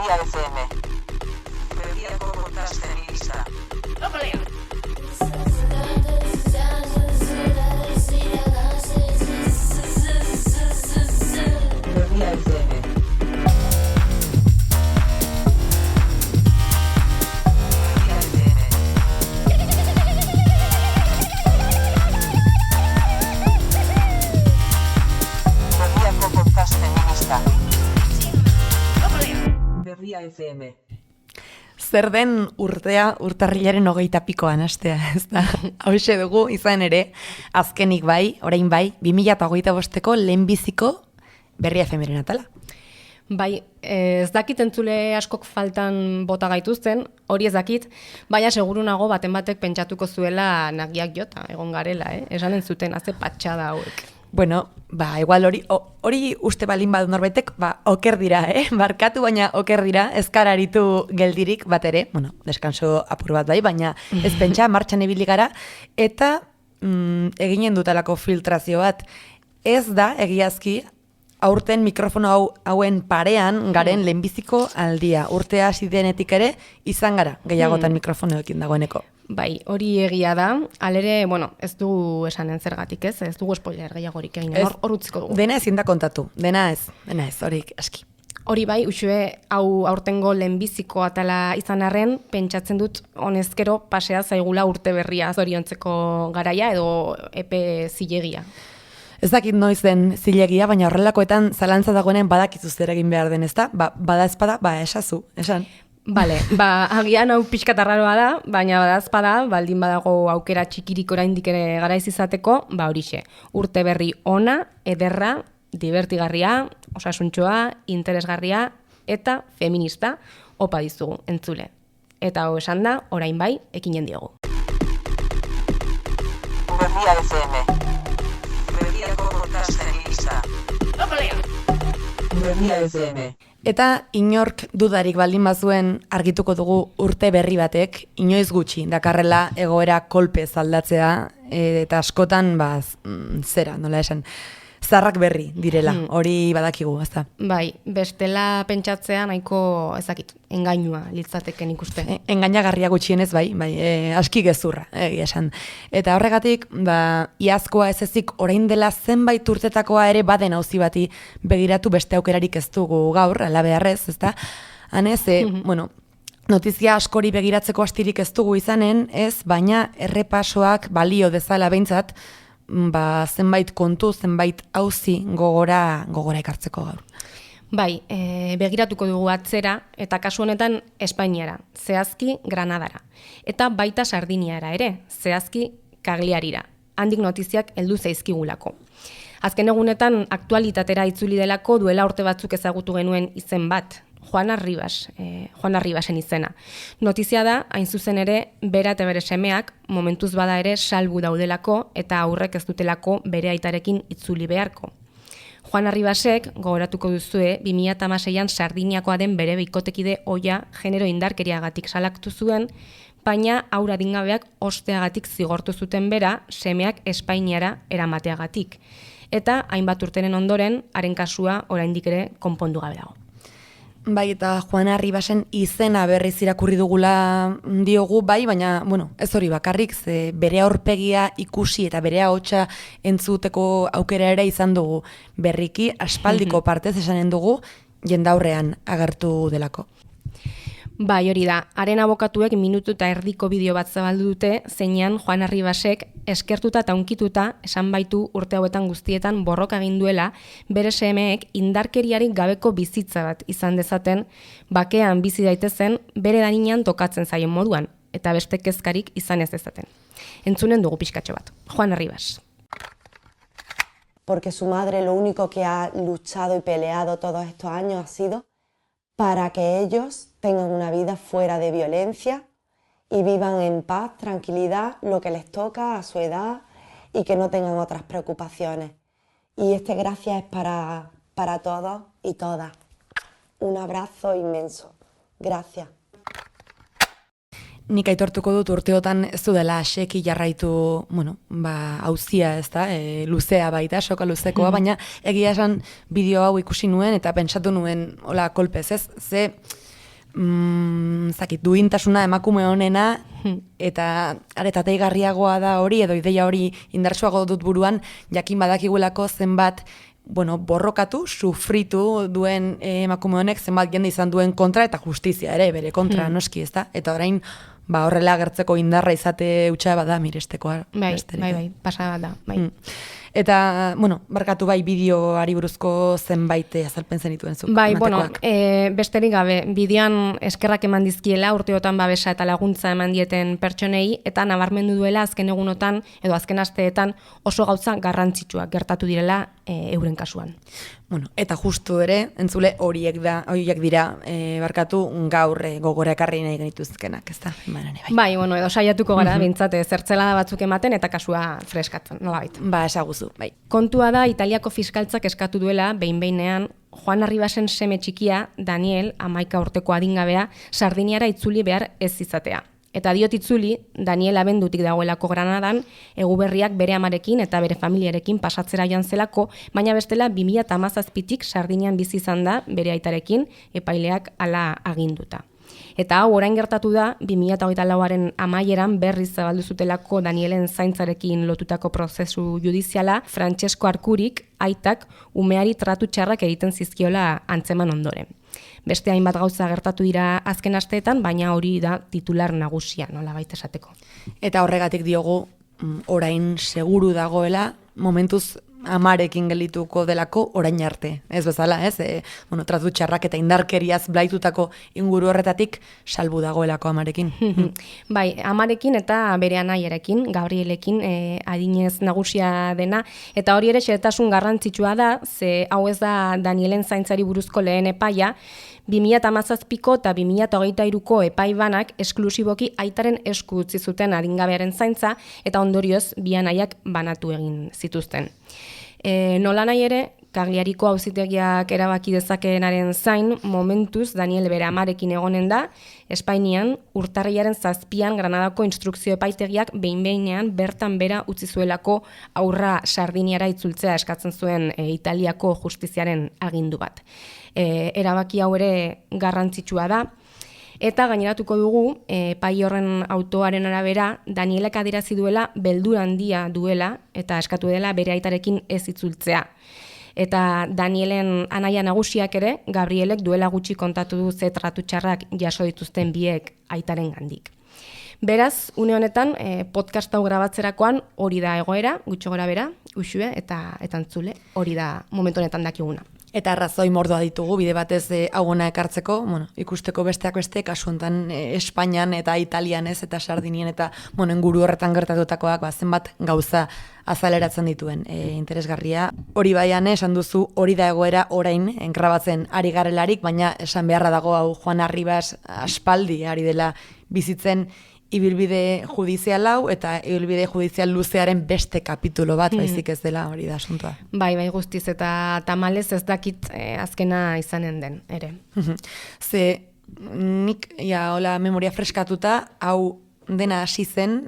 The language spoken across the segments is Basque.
Berria FM. Berriako podcasten lista. Berria FM. Berria FM. Zer den urtarrilaren 20 hastea, ez da? Hauxe dugu izan ere, azkenik bai, orain bai, 2025ko lehenbiziko Berria FM-ren atala. Bai, ez dakit entzule askok faltan bota gaituzten, hori ez dakit, baina seguru nago baten batek pentsatuko zuela nagiak jota, egon garela, esanen zuten, haze patxada hauek. Bueno, igual hori uste balin badu norbaitek, oker dira, barkatu baina oker dira, ez kararitu geldirik bat ere, bueno, deskanso apur bat bai, baina ez pentsa, martxan ibili gara, eta eginen dutalako filtrazio bat, ez da egiazki, aurten mikrofono hauen parean garen lehenbiziko aldia. Urtea hasi denetik ere izan gara gehiagotan mikrofonoekin dagoeneko. Bai, hori egia da. Halere, bueno, ez dugu esanen zergatik, ez dugu spoiler gehiagorik egin. Hor utziko dugu. Dena ezin da kontatu. Dena ez, horik aski. Hori bai, usue hau aurtengo lehenbiziko atala izan arren, pentsatzen dut honezkero pasea zaigula urte berria zoriontzeko garaia edo epe zilegia. Ez dakit noiz den zilegia, baina horrelakoetan zalantza dagoenen badakizu zer egin behar den, ezta? Bada espada, esazu, esan. Bale, agian hau pixkat arraroa da, baina bada espada, baldin badago aukera txikirik oraindik ere garaiz izateko, horixe. Urte berri ona, ederra, divertigarria, osasuntxoa, interesgarria eta feminista, opa dizugu, entzule. Eta hau esan da, orain bai, ekinen diogu. Berria FM. Berria FM. Eta inork dudarik baldin bazuen argituko dugu urte berri batek, inoiz gutxi, dakarrela egoera kolpez aldatzea, eta askotan, zera, nola esan, zarrak berri direla, hori badakigu, ezta? Bai, bestela pentsatzea nahiko ezakit, engainua litzateken ikuste. Engainagarria gutxienez, bai, aski gezurra, esan. Eta horregatik, iazkoa ez ezik orain dela zenbait urtetakoa ere baden auzi bati begiratu beste aukerarik ez dugu gaur, ala beharrez, ezta? Hanez, bueno, notizia askori begiratzeko astirik ez dugu izanen, ez, baina errepasoak balio dezala behintzat, zenbait kontu, zenbait auzi gogora ekartzeko gaur. Bai, begiratuko dugu atzera, eta kasu honetan Espainiara, zehazki Granadara. Eta baita Sardiniara ere, zehazki Cagliarira. Handik notiziak heldu zaizkigulako. Azken egunetan aktualitatera itzuli delako duela urte batzuk ezagutu genuen izen bat, Juana Ribasen izena. Notizia da, hain zuzen ere, bera eta bere semeak, momentuz bada ere salbu daudelako eta aurrek ez dutelako bere aitarekin itzuli beharko. Juana Ribasek, gogoratuko duzue, 2016an Sardiniakoa den bere bikotekide oia genero indarkeriagatik salaktu zuen, baina aur adingabeak osteagatik zigortu zuten bera, semeak Espainiara eramateagatik. Eta hainbat urteren ondoren, haren kasua oraindik ere konpondu gabe dago. Bai, eta Juana Ribasen izena berriz irakurri dugula diogu, bai, baina, bueno, ez hori bakarrik, ze bere aurpegia ikusi eta bere ahotsa entzuteko aukera ere izan dugu berriki, aspaldiko partez esanen dugu, jendaurrean agertu delako. Bai, hori da, haren abokatuek minutu eta erdiko bideo bat zabaldu dute, zeinean Juana Ribasek eskertuta eta unkituta esan baitu urte hauetan guztietan borroka egin duela, bere semeek indarkeriarik gabeko bizitza bat izan dezaten, bakean bizi daitezen, bere daninan tokatzen zaien moduan, eta beste kezkarik izan ez dezaten. Entzunen dugu pixkatxo bat. Juana Ribas. Porque su madre lo único que ha luchado y peleado todos estos años ha sido para que ellos tengan una vida fuera de violencia y vivan en paz, tranquilidad, lo que les toca a su edad y que no tengan otras preocupaciones. Y este gracias es para todos y todas. Un abrazo inmenso. Gracias. Nik aitortuko dut urteotan ez dudala seki jarraitu, auzia, ez da, luzea baita, soka luzekoa, baina egia esan bideo hau ikusi nuen eta pentsatu nuen, hola, kolpez, ez? Ze zakit, duintasuna emakume honena, eta aretateigarriagoa da hori, edo ideia hori indartsuago dut buruan, jakin badakigulako zenbat, borrokatu, sufritu duen emakume honek, zenbat jende izan duen kontra, eta justizia ere, bere kontra, noski, ezta? Eta orain, horrela agertzeko indarra izate utxa bada mirestekoa. Bai, pasa bat da, bai. Eta, barkatu bai bideoari buruzko zenbait azalpen zenituen zuk. Bai, besterik gabe, bideoan eskerrak eman dizkiela, urteotan babesa eta laguntza eman dieten pertsonei, eta nabarmendu duela azken egunotan, edo azken asteetan oso gauza garrantzitsuak gertatu direla euren kasuan. Eta justu ere, entzule horiek dira, barkatu gaur gogora ekarri nahi genituzkenak, ez da? Bai, edo saiatuko gara, bintzate, zertzelada batzuk ematen eta kasua freskatzen, nolabait. Esaguzu, bai. Kontua da, Italiako fiskaltzak eskatu duela, behin-behinean, Juan Arribasen seme txikia, Daniel, 11 urteko adingabea, Sardiniara itzuli behar ez izatea. Eta diot itzuli, Daniel abendutik dagoelako Granadan, Eguberriak bere amarekin eta bere familiarekin pasatzera joan zelako, baina bestela 2017tik Sardinian bizi izan da bere aitarekin, epaileak hala aginduta. Eta hau orain gertatu da, 2024aren amaieran berriz zabaldu zutelako Danielen zaintzarekin lotutako prozesu judiziala, Francesco Arkurik, aitak, umeari tratu txarrak egiten zizkiola antzeman ondoren. Beste hainbat gauza gertatu dira azken asteetan, baina hori da titular nagusia, nolabait esateko. Eta horregatik diogu, orain seguru dagoela, momentuz amarekin gelituko delako orain arte. Ez bezala, ez? Tratu txarrak eta indarkeriaz blaitutako inguru horretatik salbu dagoelako amarekin. Bai, amarekin eta bere anaiarekin, Gabrielekin adinez nagusia dena, eta hori ere xehetasun garrantzitsua da, ze hau ez da Danielen zaintzari buruzko lehen epaia, 2017ko eta 2023ko epaibanak esklusiboki aitaren esku utzi zuten adingabearen zaintza eta ondorioz bi anaiak banatu egin zituzten. Nola nahi ere, Cagliariko auzitegiak erabaki dezakeenaren zain, momentuz Daniel bere amarekin egonen da, Espainian urtarrilaren 7an Granadako instrukzio epaitegiak behin-behinean bertan bera utzi zuelako aurra Sardiniara itzultzea eskatzen zuen Italiako justiziaren agindu bat. Erabaki hau ere garrantzitsua da, eta gaineratuko dugu, epai horren autoaren arabera, Danielek adierazi duela beldur handia duela eta eskatu dela bere aitarekin ez itzultzea. Eta Danielen anaia nagusiak ere, Gabrielek duela gutxi kontatu du ze tratu txarrak jaso dituzten biek aitaren gandik. Beraz, une honetan, podcast hau grabatzerakoan hori da egoera, gutxo gora bera, uxue eta entzule, hori da momentu honetan dakiguna. Eta arrazoi mordoa ditugu, bide batez hau hona ekartzeko, ikusteko besteak beste, kasu honetan Espainian eta Italian ez, eta Sardinien eta inguru horretan gertatutakoak zenbat gauza azaleratzen dituen interesgarria. Hori baian esan duzu, hori da egoera orain engrabatzen ari garelarik, baina esan beharra dago hau Juan Arribas aspaldi ari dela bizitzen ibilbide judizial hau eta ibilbide judizial luzearen beste kapitulo bat, baizik ez dela hori da asuntoa. Bai, guztiz eta tamalez ez dakit azkena izanen den, ere. Ze nik, hola memoria freskatuta, hau dena hasi zen,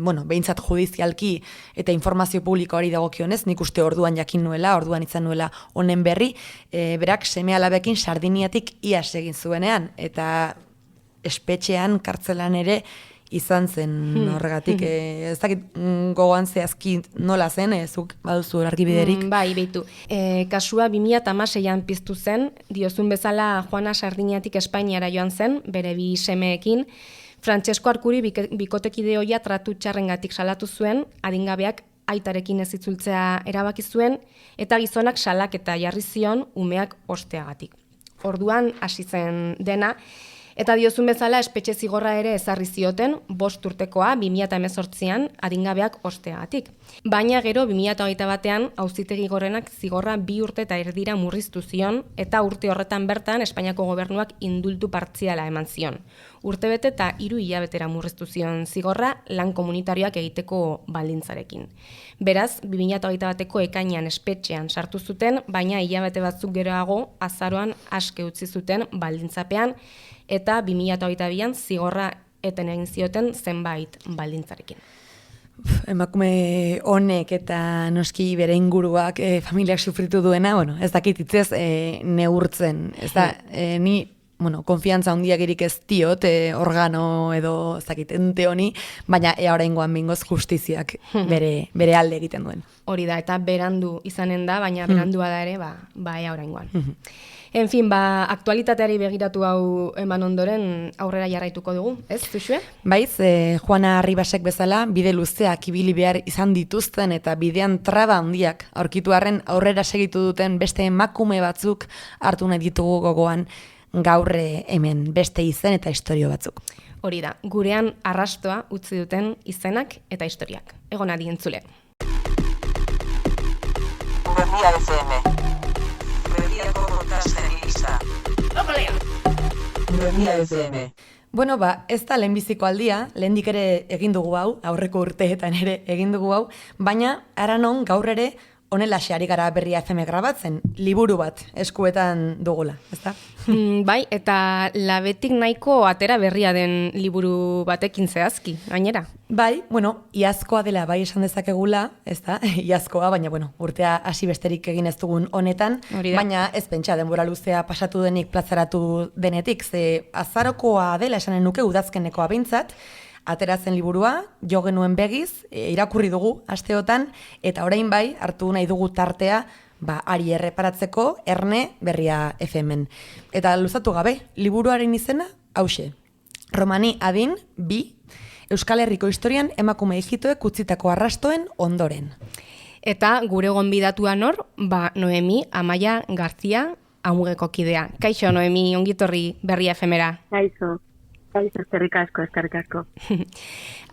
behintzat judizialki eta informazio publiko hori dagokionez, nik uste orduan jakin nuela, orduan izan nuela honen berri, berak seme-alabekin Sardiniatik iaz egin zuenean, eta espetxean, kartzelan ere, izan zen horregatik. Ez dakit gogoan zehazki nola zen, zuk baduzu argibiderik? Bai, behitu. Kasua 2016an piztu zen, diozun bezala Juana Sardiniatik Espainiara joan zen, bere bi semeekin. Francesco Arkuri bikotekide hoia tratu txarrengatik salatu zuen, adingabeak aitarekin ez itzultzea erabaki zuen, eta gizonak salak eta jarri zion umeak osteagatik. Orduan hasi zen dena, eta diozun bezala espetxe zigorra ere ezarri zioten 5 urtekoa 2018an adingabeak osteagatik. Baina gero 2021an auzitegi gorenak zigorra 2 urte eta erdira murriztu zion eta urte horretan bertan Espainiako gobernuak indultu partziala eman zion. Urtebete eta 3 hilabetera murriztu zion zigorra lan komunitarioak egiteko baldintzarekin. Beraz, 2021ko ekainean espetxean sartu zuten, baina hilabete batzuk geroago azaroan aske utzi zuten baldintzapean, eta 2022an zigorra eten egin zioten zenbait baldintzarekin. Emakume honek eta noski bere inguruak familiak sufritu duena, ez dakit hitzez neurtzen. Ez da, ni bueno, konfiantza handiagirik ez diot, organo edo ente honi, baina ea oraingoan bingoz justiziak bere alde egiten duen. Hori da, eta berandu izanen da, baina berandua da ere, ea oraingoan. En fin, aktualitateari begiratu hau eman ondoren aurrera jarraituko dugu, ez, Zuxue? Baiz, Juana Arribasek bezala, bide luzeak ibili behar izan dituzten eta bidean traba handiak aurkitu arren aurrera segitu duten beste emakume batzuk hartu nahi ditugu gogoan gaur hemen beste izen eta istorio batzuk. Hori da, gurean arrastoa utzi duten izenak eta historiak. Egon adi entzule. Berria FM. Berriako podcasterista. Berria FM. Bueno, ez da lehenbiziko aldia, lehendik ere egin dugu hau, aurreko urteetan ere egin dugu hau, baina aranon gaur ere honelaxe ari gara Berria FM grabatzen, liburu bat eskuetan dugula, ezta? Bai, eta labetik nahiko atera berria den liburu batekin zehazki, gainera. Bai, bueno, iazkoa dela bai esan dezakegula, ezta? Iazkoa, baina urtea hasi besterik egin ez dugun honetan, baina ez pentsa denbora luzea pasatu denik plazaratu denetik, ze azarokoa dela esanen nuke udazkenekoa behintzat, ateratzen liburua, jo genuen begiz, irakurri dugu asteotan, eta orain bai, hartu nahi dugu tartea, ari erreparatzeko, erne Berria FM-en. Eta luzatu gabe, liburuaren izena, hauxe. Romani adin, 2, Euskal Herriko historian emakume ijitoek utzitako arrastoen ondoren. Eta gure gonbidatua nor, Noemi Amaia Garzia Amugeko kidea. Kaixo, Noemi, ongitorri Berria FM-era. Kaixo, eskerrik asko.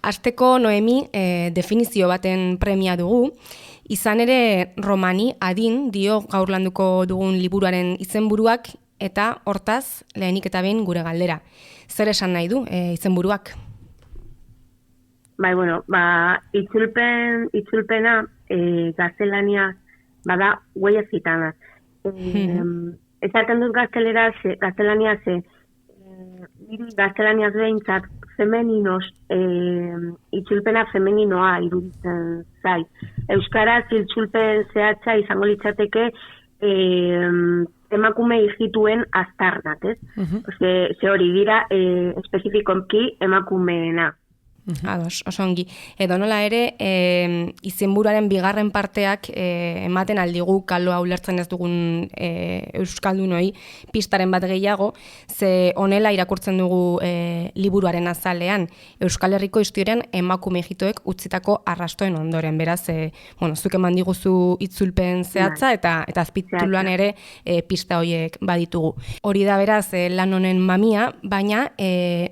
Asteko, Noemi, definizio baten premia dugu. Izan ere, Romani adin dio gaur landuko dugun liburuaren izenburuak eta hortaz lehenik eta behin gure galdera. Zer esan nahi du izenburuak? Bai, itzulpena gaztelania bada huellas gitanas. Esaten dut gaztelania ze gaztelaniaz behintzat femeninos, itzulpena femeninoa iruditzen zait. Euskaraz itzulpen zehatza izango litzateke emakume ijituen aztarnak, ez? Ze hori dira espezifikoki emakumeena. Ados, oso ongi. Edo nola ere, izenburuaren bigarren parteak ematen aldigu kaloa ulertzen ez dugun euskaldunoi pistaren bat gehiago, ze honela irakurtzen dugu liburuaren azalean, Euskal Herriko historian emakume ijitoek utzitako arrastoen ondoren. Beraz, zuk eman diguzu itzulpen zehatza eta azpituluan ere pista horiek baditugu. Hori da beraz lan honen mamia, baina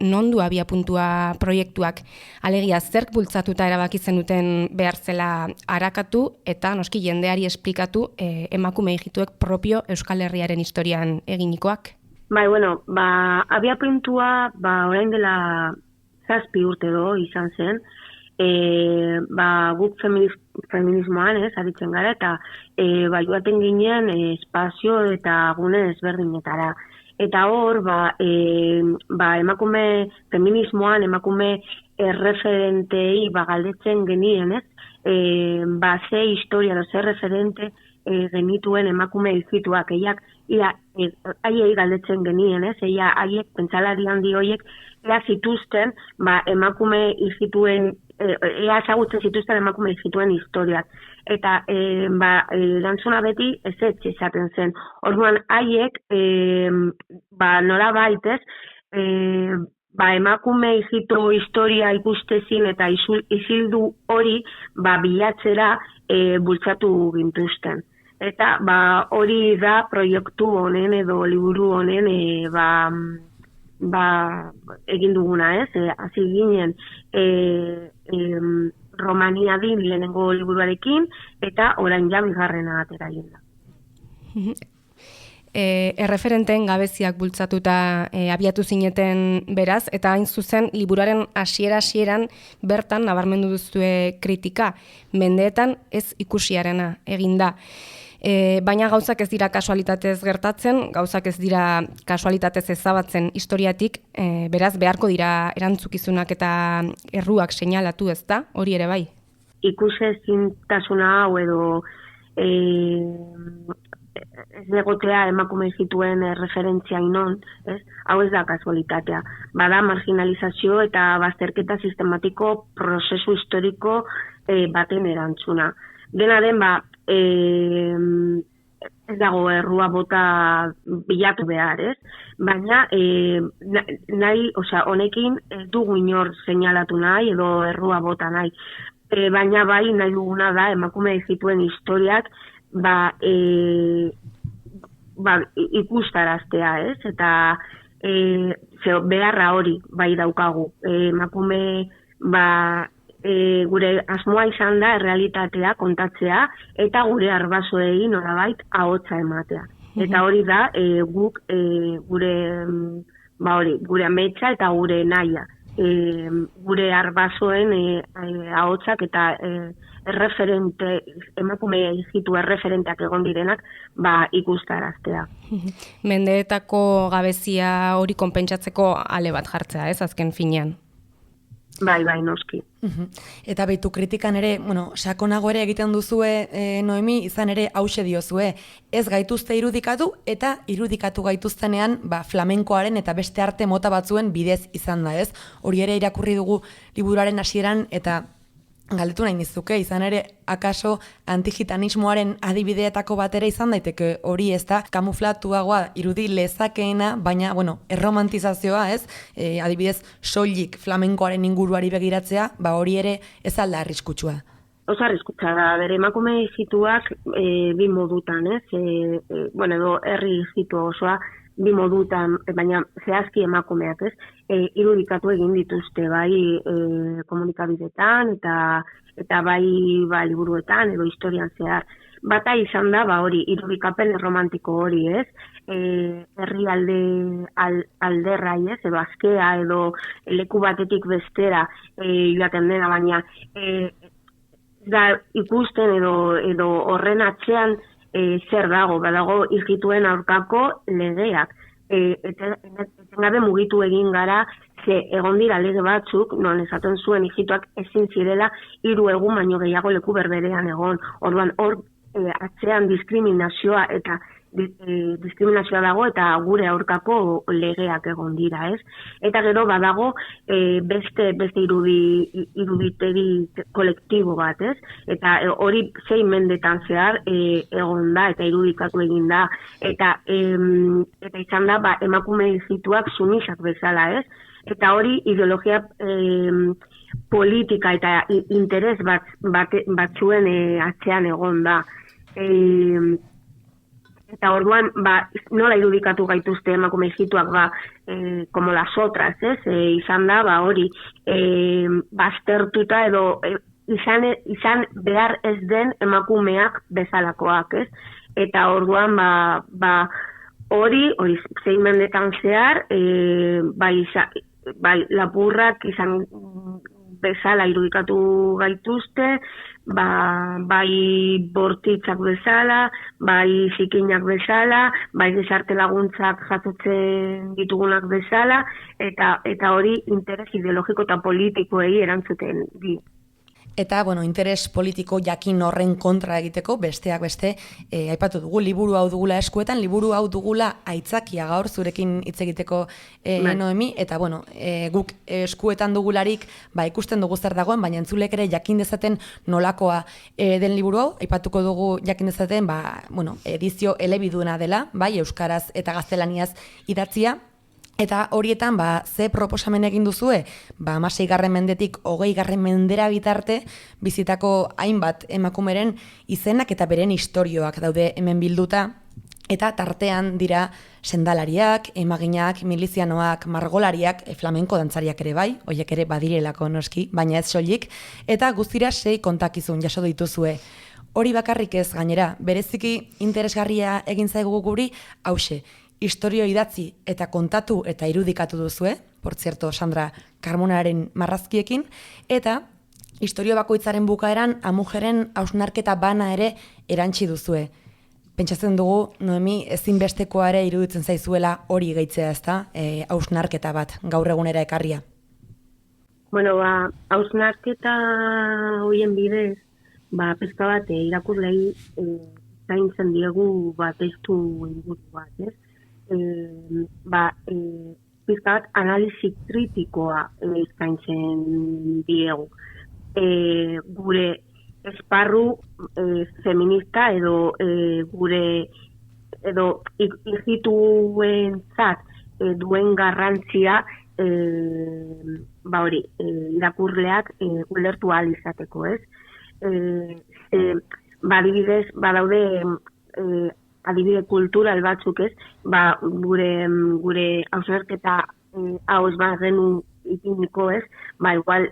nondu abia puntua proiektuak. Alegia, zerk bultzatuta erabaki zenuten behar zela arakatu eta noski jendeari esplikatu emakume ijituek propio Euskal Herriaren historian eginikoak? Bai, abia puntua orain dela 7 urte izan zen, guk feminismoan aritzen gara eta joaten ginen espazio eta gune ezberdinetara. Eta hor, emakume feminismoan, emakume erreferentei galdetzen genien, ez? Ze historia, ze referente genituen emakume ijituak, haiei galdetzen genien, ez? Haiek, pentsalari handi horiek, zituzten emakume ijituen, ezagutzen zituzten emakume ijituen historiak. Eta erantzuna beti ezetz izaten zen. Orduan haiek nora baitez emakume ijitu historia ikustezin eta isildu hori bilatzera bultzatu gintuzten. Eta hori da proiektu honen edo liburu honen egin duguna, ez? Hasi ginen Romania din lehenengo liburuarekin, eta orain ja bigarrena atera egin da. Erreferenteen gabeziak bultzatuta abiatu zineten beraz, eta hain zuzen liburuaren hasieran bertan nabarmendu duzue kritika, mendeetan ez ikusiarena eginda. Baina gauzak ez dira kasualitatez gertatzen, gauzak ez dira kasualitatez ezabatzen historiatik, beraz beharko dira erantzukizunak eta erruak seinalatu, ez da? Hori ere bai? Ikusezintasuna hau edo ez egotea emakume zituen referentzia inon, ez? Hau ez da kasualitatea. Bada marginalizazio eta bazterketa sistematiko prozesu historiko baten erantzuna. Dena den, ez dago errua bota bilatu behar, ez? Baina honekin ez dugu inor seinalatu nahi edo errua bota nahi. Baina bai nahi duguna da emakume zituen historiak ikustaraztea, ez? Eta beharra hori bai daukagu. Emakume gure asmoa izan da errealitatea kontatzea eta gure arbasoei nolabait ahotsa ematea. Eta hori da guk gure ametsa eta gure nahia. Gure arbasoen ahotsak eta emakume zitu erreferenteak egon direnak ikustaraztea. Mendeetako gabezia hori konpentsatzeko ale bat jartzea, ez azken finean? Bai, noski. Eta beitu kritikan ere, sakonago ere egiten duzue, Noemi, izan ere hause diozue, ez gaituzte irudikatu eta irudikatu gaituztenean flamenkoaren eta beste arte mota batzuen bidez izan da, ez? Hori ere irakurri dugu liburuaren hasieran eta galdetu nahi nizuke, izan ere akaso antigitanismoaren adibideetako bat ere izan daiteke hori, ez da, kamuflatuagoa irudi lezakeena, baina, erromantizazioa, ez? Adibidez, soilik flamenkoaren inguruari begiratzea, hori ere ez alda arriskutsua. Oso arriskutsua da, bere emakume zituak bi modutan, ez? Edo herri zitu osoa bi modutan, baina zehazki emakumeak, ez? Irudikatu egin dituzte, bai komunikabideetan eta bai liburuetan edo historian zehar. Bata izan da, hori, irudikapen romantiko hori, ez? Herri alderrai, ez? Edo askea, edo leku batetik bestera joaten dena, baina da ikusten edo horren atzean zer badago ijituen aurkako legeak. Etengabe mugitu egin gara, ze egon dira lege batzuk, non esaten zuen ijituak ezin zirela 3 egun baino gehiago leku berberean egon. Orduan, hor atzean diskriminazioa dago eta gure aurkako legeak egon dira, ez? Eta gero badago beste iruditegi kolektibo bat, ez? Eta hori 6 mendetan zehar egon da eta irudikatu egin da eta izan da emakume zituak sumisak bezala, ez? Eta hori ideologia politika eta interes batzuen atzean egon da. Eta orduan, nola irudikatu gaituzte emakume zituak, como las otras, ez? Izan da, hori, baztertuta edo izan behar ez den emakumeak bezalakoak, ez? Eta orduan, hori 6 mendetan zehar, lapurrak izan bezala irudikatu gaituzte, bai bortitzak bezala, bai zikinak bezala, bai gizarte laguntzak jasotzen ditugunak bezala, eta hori interes ideologiko eta politikoei erantzuten di. Eta, interes politiko jakin horren kontra egiteko, besteak beste, aipatu dugu, liburu hau dugula eskuetan, liburu hau dugula aitzakia gaur zurekin hitz egiteko, Noemi, eta, guk eskuetan dugularik, ikusten dugu zer dagoen, baina entzulek ere jakin dezaten nolakoa den liburu hau, aipatuko dugu jakin dezaten, edizio elebiduna dela, euskaraz eta gaztelaniaz idatzia, eta horietan, ze proposamen egin duzue? 16. mendetik 20. mendera bitarte bizitako hainbat emakumeren izenak eta beren istorioak daude hemen bilduta, eta tartean dira sendalariak, emaginak, milizianoak, margolariak, flamenko dantzariak ere bai, horiek ere badirelako noski, baina ez soilik, eta guztira 6 kontakizun jaso dituzue. Hori bakarrik ez gainera, bereziki interesgarria egin zaigu guri, hause, historio idatzi eta kontatu eta irudikatu duzue, por cierto, Sandra Carmonaren marrazkiekin, eta historio bakoitzaren bukaeran amujeren hausnarketa bana ere erantsi duzue. Pentsatzen dugu, Noemi, ezinbestekoa ere iruditzen zaizuela hori gehitzea, ezta? Hausnarketa bat, gaur egunera ekarria. Hausnarketa horien bidez, pizka bat irakurlei eskaintzen diegu testu inguru bat, ez? Pizkat analisi kritikoa eskaintzen diegu. Gure esparru feminista edo gure edo ijituentzat duen garrantzia irakurleak ulertu ahal izateko, ez? Adibidez, badaude adibide kultural batzuk, ez? Gure hausnarketa hau ez bagenu ipiniko, ez? Igual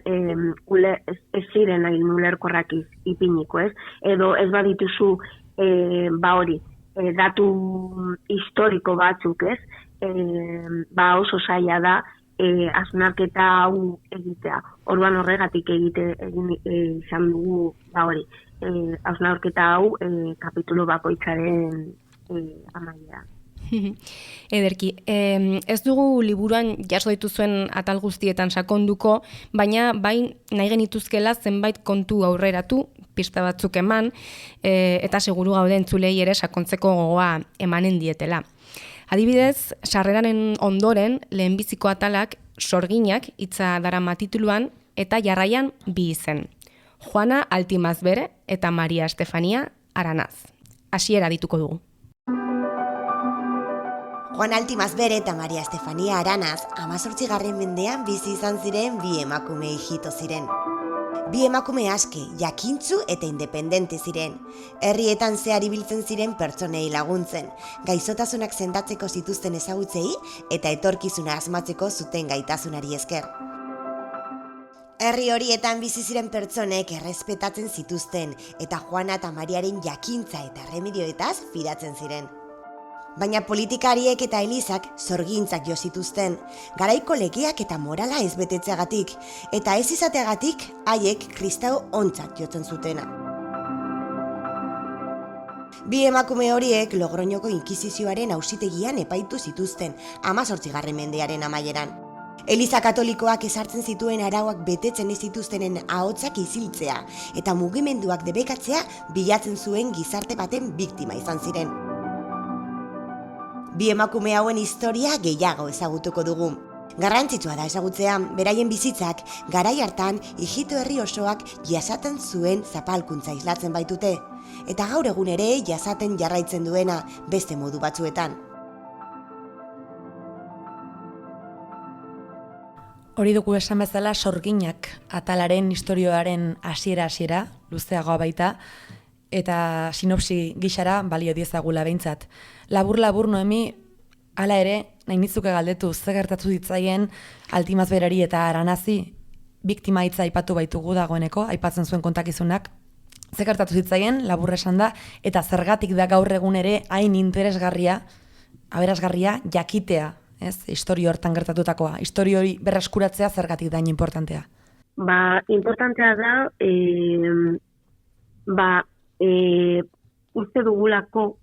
ez ziren egin ulerkorrak ipiniko, ez? Edo ez badituzu datu historiko batzuk, ez? Oso zaila da hausnarketa hau egitea. Orduan horregatik egin izan dugu hausnarketa hau kapitulu bakoitzaren amaieran. Ederki, ez dugu liburuan jaso dituzuen atal guztietan sakonduko, baina bai nahi genituzkela zenbait kontu aurreratu, pista batzuk eman, eta seguru gaude entzulei ere sakontzeko gogoa emanen dietela. Adibidez, sarreraren ondoren lehenbiziko atalak Sorginak hitza darama tituluan eta jarraian bi izen. Juana Altimazbere eta Maria Estefania Aranaz. Hasiera dituko dugu. Juana Altimazbere eta Maria Estefania Aranaz 18. mendean bizi izan ziren bi emakume hijito ziren. Bi emakume aske, jakintzu eta independente ziren. Herrietan zehar ibiltzen ziren pertsonei laguntzen, gaixotasunak sendatzeko zituzten ezagutzei eta etorkizuna asmatzeko zuten gaitasunari esker. Herri horietan bizi ziren pertsonek errespetatzen zituzten eta Juana eta Mariaren jakintza eta remedioetaz fidatzen ziren. Baina politikariek eta elizak sorgintzak jo zituzten, garaiko legeak eta morala ez betetzeagatik, eta ez izateagatik haiek kristau ontzat jotzen zutena. Bi emakume horiek Logroñoko inkisizioaren auzitegian epaitu zituzten 18. mendearen amaieran. Eliza katolikoak ezartzen zituen arauak betetzen ez zituztenen ahotsak isiltzea eta mugimenduak debekatzea bilatzen zuen gizarte baten biktima izan ziren. Bi emakume hauen historia gehiago ezagutuko dugu. Garrantzitsua da ezagutzea, beraien bizitzak garai hartan hijito herri osoak jasaten zuen zapalkuntza islatzen baitute, eta gaur egun ere jasaten jarraitzen duena beste modu batzuetan. Hori dugu esan bezala Sorginak atalaren istorioaren hasiera luzeagoa baita, eta sinopsi gixara balio diezagula behintzat. Labur Noemi, hala ere, nahi nitzuke galdetu ze gertatu ditzaien Altimazbereri eta Aranazi, biktima hitza aipatu baitugu dagoeneko, aipatzen zuen kontakizunak, ze gertatu ditzaien, labur esan da, eta zergatik da gaur egun ere hain interesgarria, aberasgarria, jakitea, ez, historio hortan gertatutakoa, historio hori berreskuratzea zergatik da hain importantea. Importantea da, uste dugulako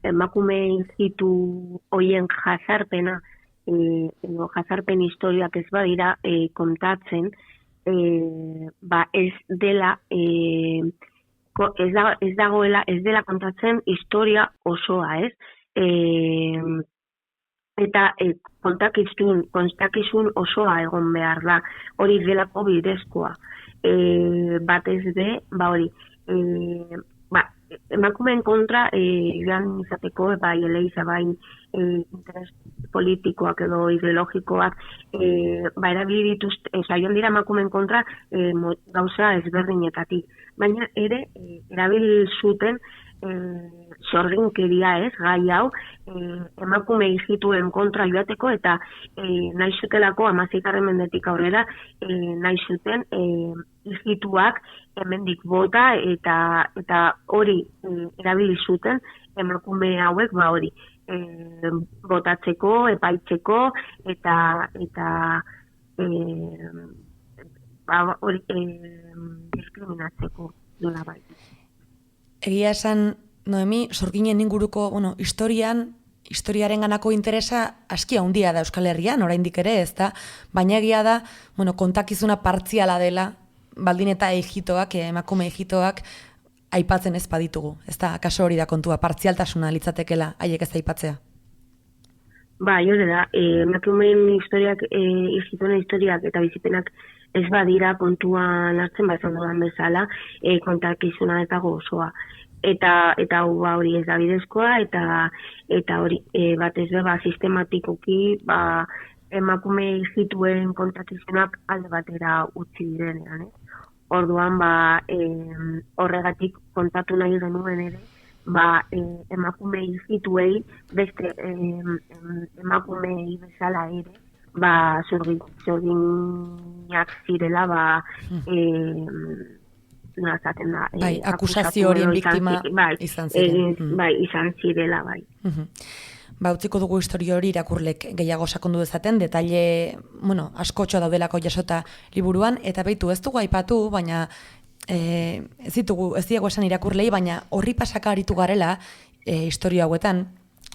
emakume hijitu hoien jazarpena edo jazarpen historiak ez badira kontatzen, ez dela kontatzen historia osoa, ez? Eta kontakizun osoa egon behar da, hori delako bidezkoa. Batez be, emakumeen kontra joan izateko, eleiza interes politikoak edo ideologikoak erabili dituzte, joan dira emakumeen kontra gauza ezberdinetatik. Baina ere, erabili zuten sorginkeria, ez, gai hau, emakume hijituen kontra joateko eta nahi zutelako 16. mendetik aurrera nahi zuten hijituak hemendik bota eta hori erabili zuten emakume hauek botatzeko, epaitzeko eta hori diskriminatzeko nola bai. Egia esan, Noemi, Sorginen inguruko, historiaren ganako interesa aski handia da Euskal Herrian, oraindik ere, ez da, baina egia da, kontakizuna partziala dela, baldin eta emakume hijitoak, aipatzen ez baditugu. Ez da, kaso hori da kontua, partzialtasuna litzatekela haiek ez aipatzea. Bai, hori da, emakumeen historiak, izituen historiak eta bizipenak ez badira kontuan hartzen, esan dudan bezala, kontakizuna ez dago osoa. Eta hau hori ez da bidezkoa, eta hori batez be, sistematikoki, emakume izituen kontakizunak alde batera utzi direnean, Orduan, horregatik kontatu nahi genuen ere, emakume izituei, beste emakumei bezala ere, zorginak zirela, nola zaten da, akusazio horien biktima izan ziren. Izan zirela, bai. Utziko dugu historio hori irakurlek gehiago sakondu dezaten, detaile, askotxo daudelako jasota liburuan, eta beitu ez dugu aipatu, baina ez diegu esan irakurlei, baina horri pasaka aritu garela historio hauetan,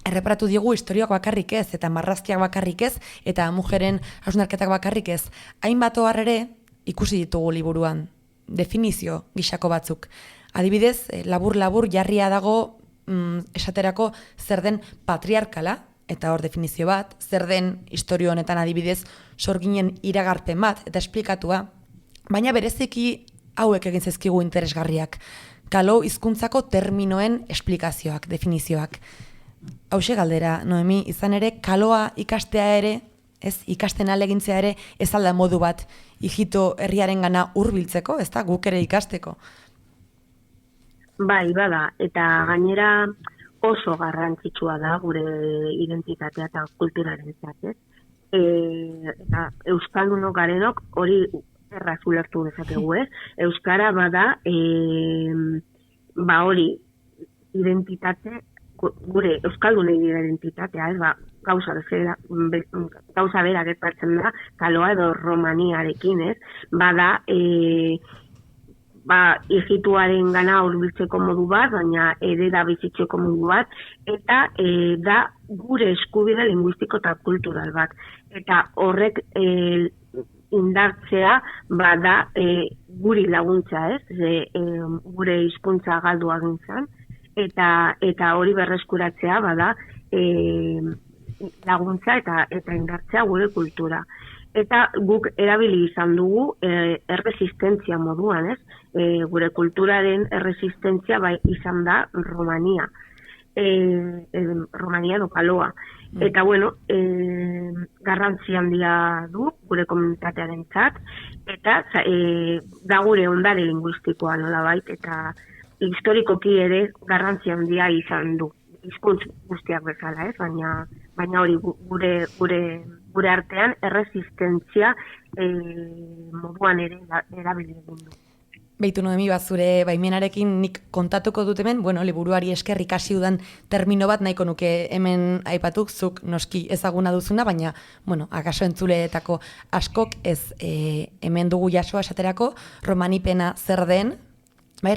erreparatu diogu historioak bakarrik ez, eta marrazkiak bakarrik ez, eta mujeren hausnarketak bakarrik ez. Hainbat ohar ere ikusi ditugu liburuan, definizio gisako batzuk. Adibidez, labur-labur jarria dago esaterako zer den patriarkala, eta hor definizio bat, zer den historio honetan adibidez sorginen iragarpen bat, eta esplikatua, baina bereziki hauek egin zezkigu interesgarriak. Kalo hizkuntzako terminoen esplikazioak, definizioak. Hauxe galdera, Noemi, izan ere, kaloa ikastea ere, ikasten alegintzea ere, ez alda modu bat, ijito herriaren gana hurbiltzeko, ez da, guk ere ikasteko. Bai, bada, eta gainera oso garrantzitsua da gure identitatea eta kulturaren zat, eta euskaldunok garenok hori erraz ulertu dezakegu, Euskara bada, hori identitate, gure euskaldunen identitatea, gauza bera gertatzen da, kaloa edo romaniarekin, bada, ijituaren gana hurbiltzeko modu bat, baina ere da bizitzeko modu bat, eta da gure eskubide linguistiko eta kultural bat. Eta horrek indartzea bada guri laguntza, gure hizkuntza galdua gintzan, eta hori berreskuratzea bada laguntza eta indartzea gure kultura. Eta guk erabili izan dugu erresistentzia moduan, gure kulturaren erresistentzia izan da Romania. Romania edo kaloa. Eta garrantzi handia du gure komunitatearen txat, eta da gure ondare linguistikoa nolabait, eta historikoki ere garrantzi handia izan du. Hizkuntz guztiak bezala, baina hori gure artean erresistentzia moduan ere erabili egin du. Beitu Noemi, zure baimenarekin nik kontatuko dut hemen, liburuari esker ikasi dudan termino bat nahiko nuke hemen aipatuk, zuk noski ezaguna duzuna, baina, akaso entzuleetako askok ez hemen dugu jasoa esaterako, romanipena zer den,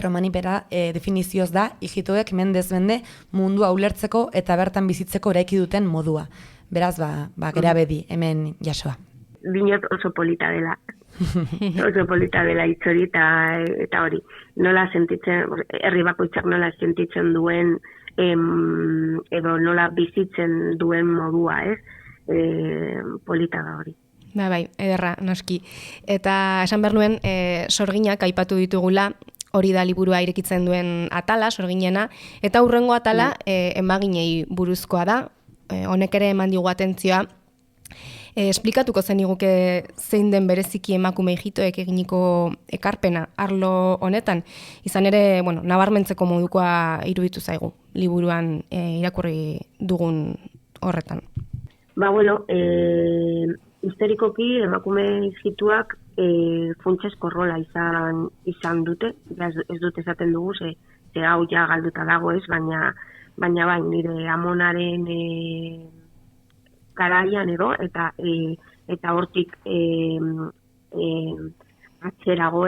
romanipera definizioz da, ijitoek mendez mende mundua ulertzeko eta bertan bizitzeko eraiki duten modua. Beraz, gera bedi, hemen jasoa. Dinot oso polita dela. Oso polita dela hitzori eta hori. Nola sentitzen, herri bakoitzak nola sentitzen duen edo nola bizitzen duen modua, polita da hori. Bai, ederra, noski. Eta esan behar nuen, sorginak aipatu ditugula, hori da liburua irekitzen duen atala, sorginena, eta hurrengo atala emaginei buruzkoa da, honek ere eman digu atentzioa. Esplikatuko zeniguke zein den bereziki emakume ijitoek eginiko ekarpena arlo honetan, izan ere, nabarmentzeko modukoa iruditu zaigu, liburuan irakurri dugun horretan. Historikoki emakume ijituak funtsezko rola izan dute, ez dut esaten dugu, ze hau ja galduta dago baina bai, nire amonaren garaian edo, eta hortik atzerago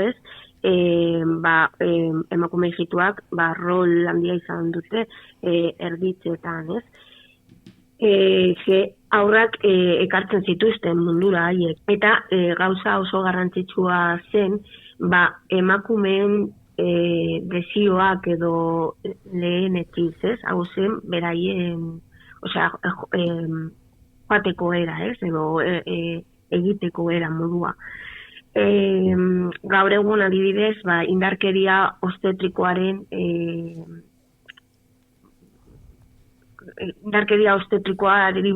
emakume ijituak rol handia izan dute erditzeetan, aurrak ekartzen zituzten mundura haiek. Eta gauza oso garrantzitsua zen, emakumeen desioak edo lehen etziz, ez? Hau zen, beraien, joateko era, ez? Edo egiteko era modua. Gaur egun adibidez, indarkeria obstetrikoaren indarkeria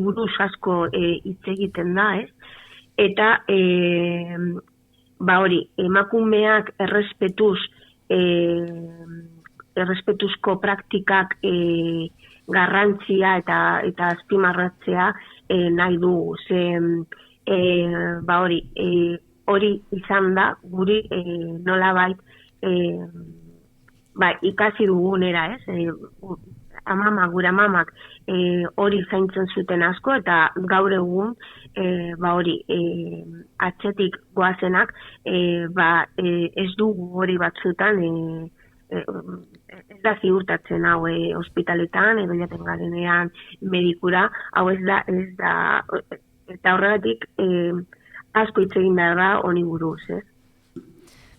buruz asko hitz egiten da, ez? Eta emakumeak errespetuzko praktikak garrantzia eta azpimarratzea nahi dugu. Hori izan da, guri nolabait ikasi dugunera, ez? Gure amamak hori zaintzen zuten asko, eta gaur egun atzetik goazenak ez dugu hori batzutan ez da ziurtatzen hau ospitaletan edo jaten garenean medikura, hau ez da eta horregatik asko hitz egin behar da honi buruz, ez?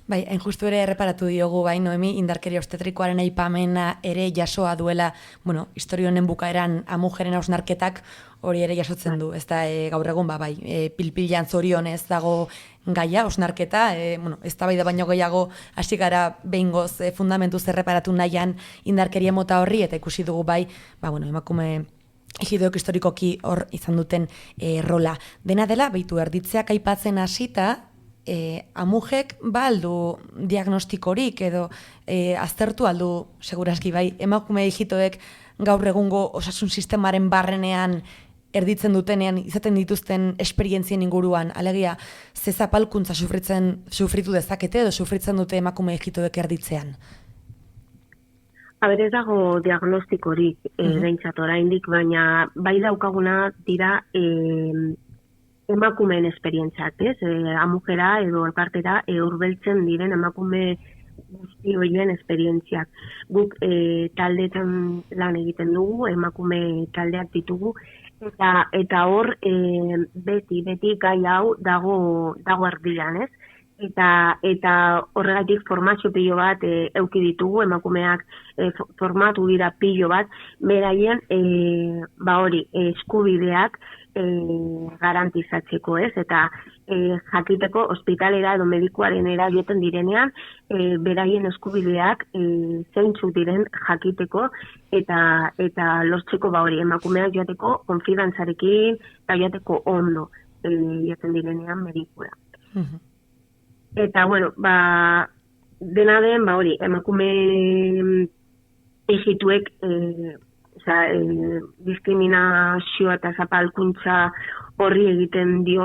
Bai, hain justu ere erreparatu diogu, Noemi, indarkeria obstetrikoaren aipamena ere jasoa duela, historia honen bukaeran amujeren hausnarketak hori ere jasotzen du, ez da gaur egun, pilpilan zorionez dago gaia, hausnarketa, ez da baino gehiago hasi gara behingoz fundamentuz erreparatu nahian indarkeria mota horri, eta ikusi dugu emakume egidoek historikoki hor izan duten rola. Dena dela, beitu erditzeak aipatzen hasita, amujek aldu diagnostikorik edo aztertu aldu seguraski emakume egitoek gaur egungo osasun sistemaren barrenean erditzen dutenean izaten dituzten esperientzien inguruan, alegia ze zapalkuntza sufritu dezakete edo sufritzen dute emakume egitoek erditzean? Ez dago diagnostikorik behintzat oraindik, baina bai daukaguna dira emakumeen esperientzak, ez? Amujera edo elkartera hurbiltzen diren emakume guzti horien esperientziak. Guk taldeetan lan egiten dugu, emakume taldeak ditugu, eta hor beti gai hau dago erdian, ez? Eta horregatik formazio pilo bat eduki ditugu, emakumeak formatu dira pilo bat, beraien eskubideak garantizatzeko, ez? Eta jakiteko ospitalera edo medikuaren joeten direnean, beraien eskubideak zeintzuk diren jakiteko eta lortzeko emakumeak joateko konfidantzarekin eta joateko ondo joeten direnean medikura. Eta, dena den, emakume egituek diskriminazioa eta zapalkuntza horri egiten dio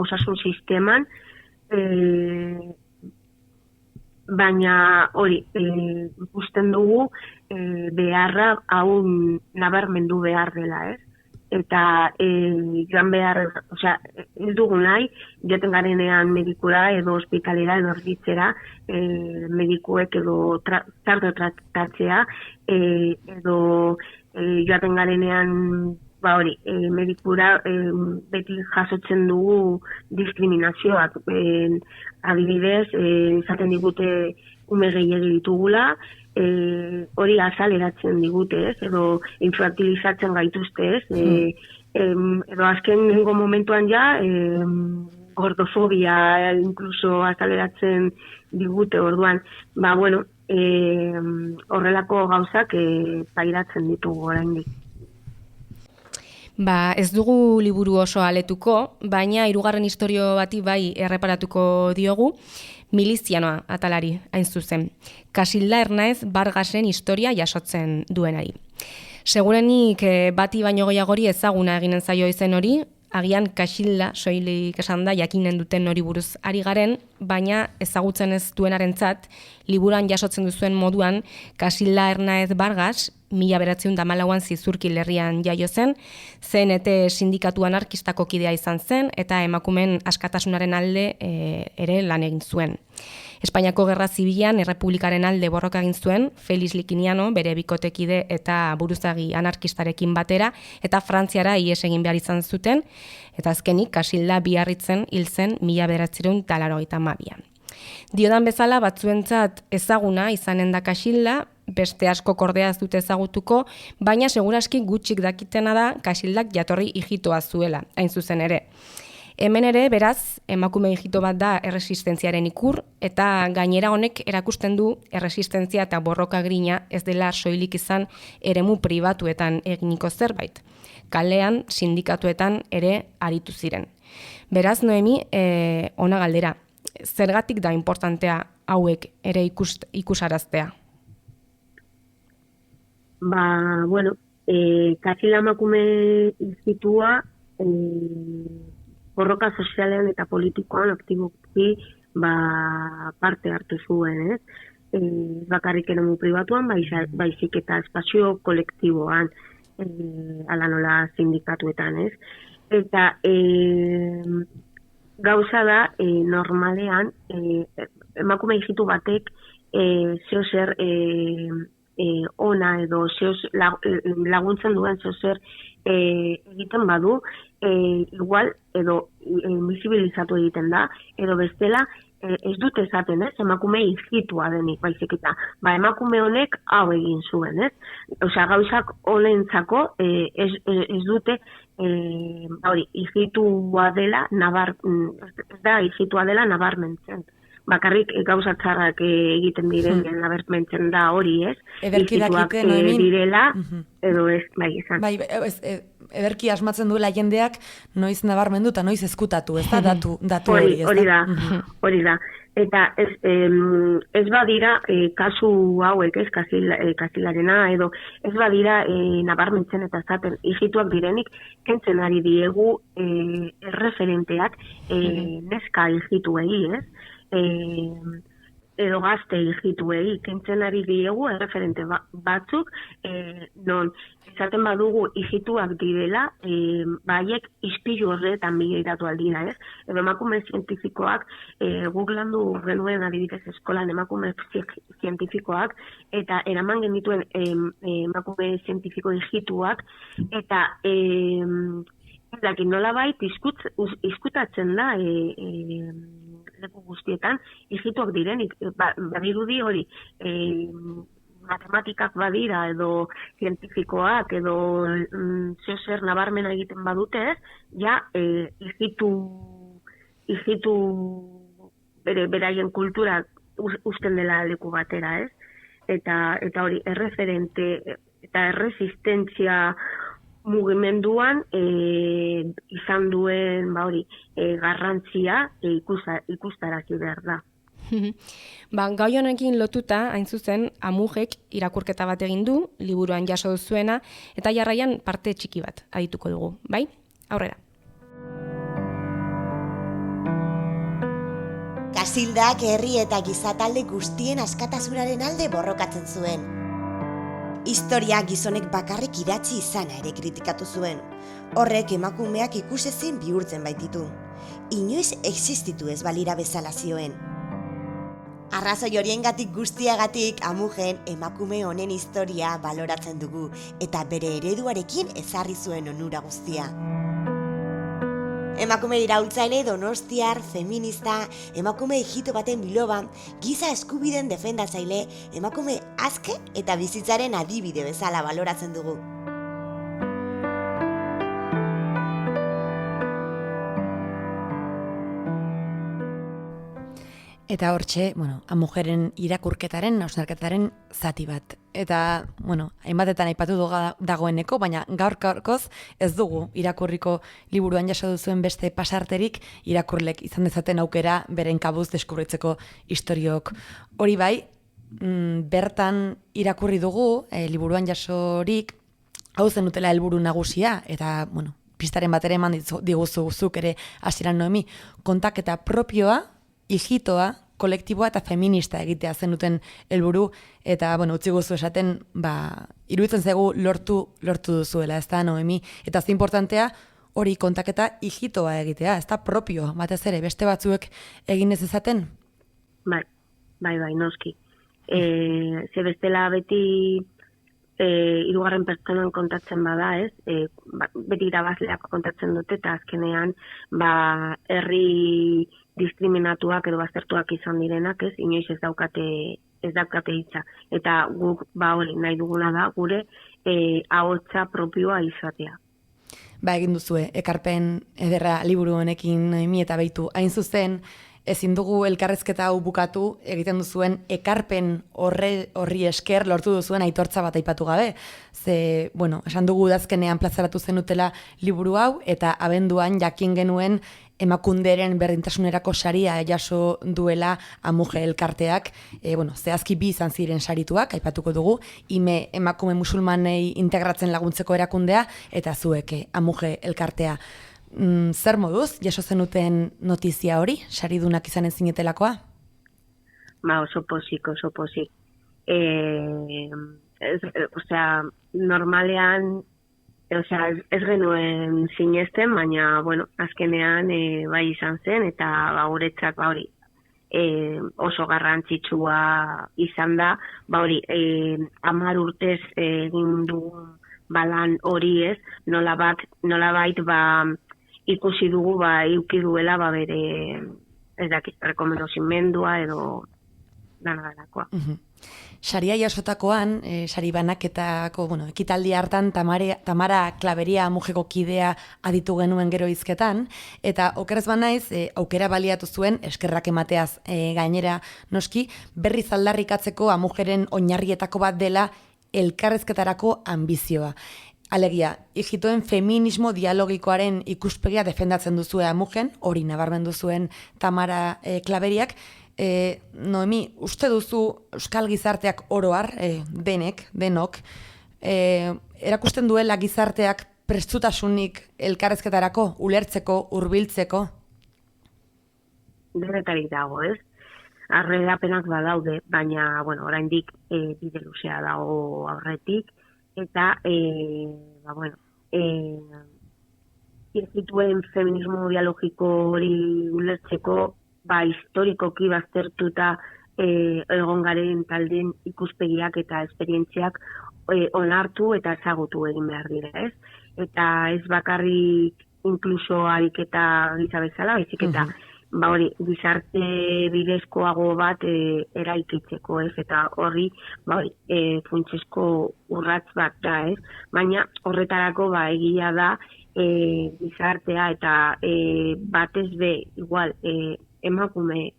osasun sisteman, baina hori ikusten dugu beharra hau nabarmendu behar dela, ez? Eta joan behar, ez dugu nahi, joaten garenean medikura edo ospitalera edo erditzera medikuek edo tardo tratatzea edo joaten garenean medikura beti jasotzen dugu diskriminazioak. Adibidez, izaten digute ume gehiegi ditugula, hori azaleratzen digute, ez? Edo infantilizatzen gaituzte, ez? Edo azken nengo momentuan gordofobia incluso azaleratzen digute, orduan, horrelako gauzak pairatzen ditugu oraindik. Ez dugu liburu oso aletuko, baina hirugarren istorio bati bai erreparatuko diogu, milizianoa atalari, hain zuzen. Kasilda Hernaez Bargasen historia jasotzen duenari. Segurenik bati baino gehiagori ezaguna eginen zaio izen hori, agian Kasilda soilik esan da jakinen duten hori buruz ari garen, baina ezagutzen ez duenarentzat, liburuan jasotzen duzuen moduan, Kasilda Hernaez Bargas, 1914an Zizurkil herrian jaio zen, CNT sindikatu anarkistako kidea izan zen, eta emakumeen askatasunaren alde ere lan egin zuen. Espainiako Gerra Zibilan Errepublikaren alde borroka egin zuen, Felix Likiniano bere bikotekide eta buruzagi anarkistarekin batera, eta Frantziara ihes egin behar izan zuten, eta azkenik Kasilda Biarritzen hil zen 1982an. Diodan bezala batzuentzat ezaguna izanen da Kaxilda, beste asko kordea ez dute ezagutuko, baina seguraski gutxik dakitena da Kaxildak jatorri ijitoa zuela, hain zuzen ere. Hemen ere, beraz, emakume ijito bat da erresistentziaren ikur, eta gainera honek erakusten du erresistentzia eta borroka grina ez dela soilik izan eremu pribatuetan eginiko zerbait. Kalean, sindikatuetan ere aritu ziren. Beraz, Noemi, ona galdera, zergatik da importantea hauek ere ikusaraztea? Bueno, Kaxilda emakume ijitua borroka sozialean eta politikoan aktiboki parte hartu zuen, bakarrik eremu pribatuan, baizik eta espazio kolektiboan, ala nola sindikatuetan, Eta gauza da, normalean, emakume ijitu batek zeo zer ona edo laguntzen duen zeo zer egiten badu, igual edo invisibilizatu egiten da, edo bestela ez dute esaten, emakume ijitua denik, baizik eta, emakume honek hau egin zuen, Osea, gauzak honentzako ez dute ijitua dela ez da ijitua dela nabarmentzen. Bakarrik gauza txarrak egiten diren nabarmentzen da hori, Ederki dakite, Noemi. Direla, edo ez, izan. Ederki asmatzen duela jendeak noiz nabarmendu eta noiz ezkutatu, ez da datu hori, ez da? Hori da. Eta ez badira kasu hauek, Kaxildarena, edo ez badira nabarmentzen eta zaten ijituak direnik, kentzen ari diegu erreferenteak neska ijituei, edo gazte ijituei, kentzen ari diegu erreferente batzuk, non esaten badugu ijituak direla, haiek ispilu horretan bigiratu aldira, Edo emakume zientifikoak, guk landu genuen adibidez eskolan emakume zientifikoak, eta eraman genituen emakume zientifiko ijituak, eta nolabait izkutatzen da leku guztietan ijituak direnik, badirudi hori, matematikak badira edo zientifikoak edo zer nabarmena egiten badute, ja ijitu beraien kultura usten dela leku batera, Eta hori erreferente eta erresistentzia mugimenduan izan duen garrantzia ikustarazi behar da. Gai honekin lotuta, hain zuzen, Amujek irakurketa bat egin du, liburuan jaso duzuena, eta jarraian parte txiki bat adituko dugu, bai? Aurrera. Kaxildak herri eta gizatalde guztien askatasunaren alde borrokatzen zuen. Historia gizonek bakarrik idatzi izana ere kritikatu zuen. Horrek emakumeak ikusezin bihurtzen baititu. Inoiz existitu ez balira bezala zioen. Arrazoi horiengatik guztiagatik Amujen emakume honen historia baloratzen dugu eta bere ereduarekin ezarri zuen onura guztia. Emakume iraultzaile, donostiar, feminista, emakume ijito baten biloba, giza eskubideen defendatzaile, emakume aske eta bizitzaren adibide bezala baloratzen dugu. Eta hortxe, Amujeren irakurketaren, hausnarketaren zati bat. Eta, hainbatetan aipatu dagoeneko, baina gaurkoz ez dugu irakurriko liburuan jaso duzuen beste pasarterik irakurlek izan dezaten aukera beren kabuz deskubritzeko istoriok. Hori bai, bertan irakurri dugu, liburuan jasorik, hau zen dutela helburu nagusia, eta, pistaren bat ere eman diguzu zuk ere hasieran Noemi, kontaketa propioa, ijitoa, kolektiboa eta feminista egitea zenuten helburu, eta, utzi guzu esaten, iruditzen zaigu lortu duzuela, ez da, Noemi? Eta ze importantea, hori kontaketa ijitoa egitea, ez da propio, batez ere, beste batzuek egin ez ezaten? Bai, noski. Ze bestela beti hirugarren pertsonan kontatzen bada, ez? Beti irabazleak kontatzen dute eta azkenean herri diskriminatuak edo baztertuak izan direnak, ez? Inoiz ez daukate hitza. Eta guk hori nahi duguna da gure ahotsa propioa izatea. Egin duzue, ekarpen ederra liburu honekin mi eta beitu. Hain zuzen, ezin dugu elkarrezketa hau bukatu, egiten duzuen ekarpen horri esker lortu duzuen aitortza bat aipatu gabe. Ze, esan dugu udazkenean plazaratu zenutela liburu hau, eta abenduan jakin genuen emakunderen berdintasunerako saria jaso duela Amuge elkarteak, zehazki 2 izan ziren sarituak, aipatuko dugu, ime emakume musulmanei integratzen laguntzeko erakundea, eta zuek Amuge elkartea. Zer moduz, jaso zenuten notizia hori, saridunak izanen zinetelakoa? Oso pozik. Normalean, ez genuen sinesten, baina, azkenean bai izan zen, eta guretzat oso garrantzitsua izan da, 10 urtez egin dugun balan hori ez, nolabait ikusi dugu eduki duela bere rekomendazimendua edo danakoa. Saria jasotakoan, sari banaketako, ekitaldi hartan Tamara Klaberia Amugeko kidea aditu genuen gero hizketan, eta okerez banaiz, aukera baliatu zuen, eskerrak emateaz gainera noski, berriz aldarrikatzeko Amugeren oinarrietako bat dela elkarrezketarako ambizioa. Alegia, ijitoen feminismo dialogikoaren ikuspegia defendatzen duzue Amugen, hori nabarmendu zuen Tamara Klaberiak. Noemi, uste duzu euskal gizarteak oroar, denok, erakusten duela gizarteak prestutasunik elkarrezketarako, ulertzeko, hurbiltzeko? Denetarik dago, ez? Arrerapenak badaude, baina, oraindik bide luzea dago aurretik, eta, irrituen feminismo dialogiko hori ulertzeko, historikoki baztertuta egon garen taldeen ikuspegiak eta esperientziak onartu eta ezagutu egin behar dira, ez? Eta ez bakarrik inkluso ariketa giza bezala, baizik eta gizarte bidezkoago bat eraikitzeko, ez? Eta horri, funtsezko urrats bat da, ez? Baina horretarako egia da gizartea eta batez be, igual, emakume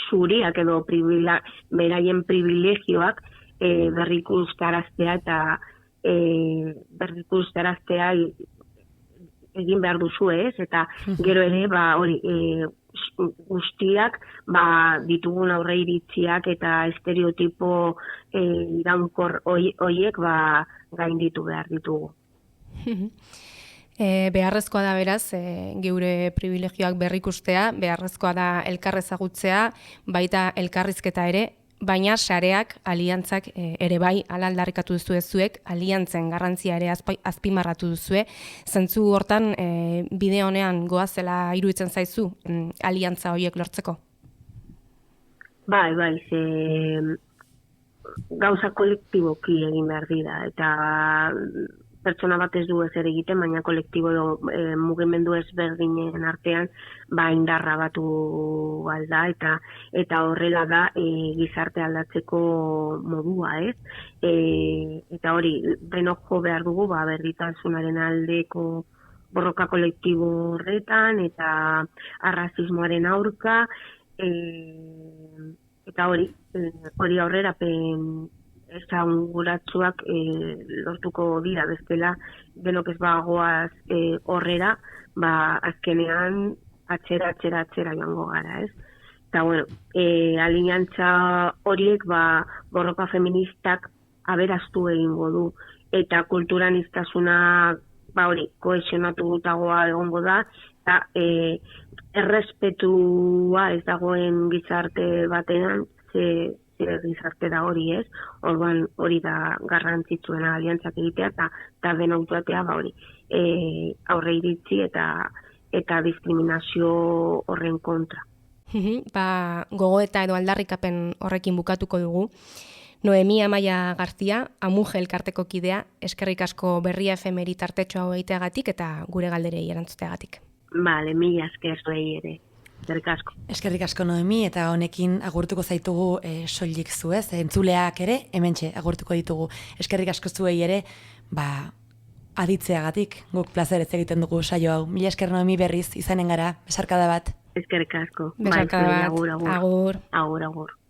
zuriak edo beraien privilegioak berrikustaraztea eta berrikustaraztea egin behar duzu, ez? Eta gero ere, guztiak ditugun aurre iritziak eta estereotipo iraunkor horiek gainditu behar ditugu. Beharrezkoa da beraz, geure privilegioak berrikustea, beharrezkoa da elkarrezagutzea, baita elkarrizketa ere, baina sareak, aliantzak ere bai, ala aldarrikatu duzue zuek, aliantzen garrantzia ere azpimarratu duzue. Zentzu hortan, bide honean goazela iruditzen zaizu, aliantza horiek lortzeko? Bai, gauza kolektiboki egin behar dira, eta pertsona bat ez du ezer egiten, baina kolektibo mugimendu ezberdinen artean indarra batu alda, eta horrela da gizarte aldatzeko modua, ez? Eta hori, denok jo behar dugu, berdintasunaren aldeko borroka kolektibo horretan, eta arrazismoaren aurka, eta hori aurrerapen esanguratsuak lortuko dira, bestela denok ez bagoaz horrera, azkenean atzera joango gara, ez? Eta, aliantza horiek borroka feministak aberaztu egingo du, eta kulturaniztasuna kohesionatu dutagoa egongo da, eta errespetua ez dagoen gizarte batean, gizarte da hori, ez? Orduan hori da garrantzitsuena aliantzak egitea eta denautuatea aurre iritzi eta diskriminazio horren kontra. Gogoeta edo aldarrikapen horrekin bukatuko dugu. Noemi Amaia Garzia, Amuge elkarteko kidea, eskerrik asko Berria FM tartetxo hau egiteagatik eta gure galderei erantzuteagatik. Bale, mila esker zuei ere. Eskerrik asko. Eskerrik asko Noemi, eta honekin agurtuko zaitugu soilik zuez, entzuleak ere, hementxe agurtuko ditugu. Eskerrik asko zuei ere, aditzeagatik, guk plazerez egiten dugu saio hau. Mila esker Noemi berriz, izanen gara, besarkada bat. Eskerrik asko. Besarkada bat, agur. agur. Agur.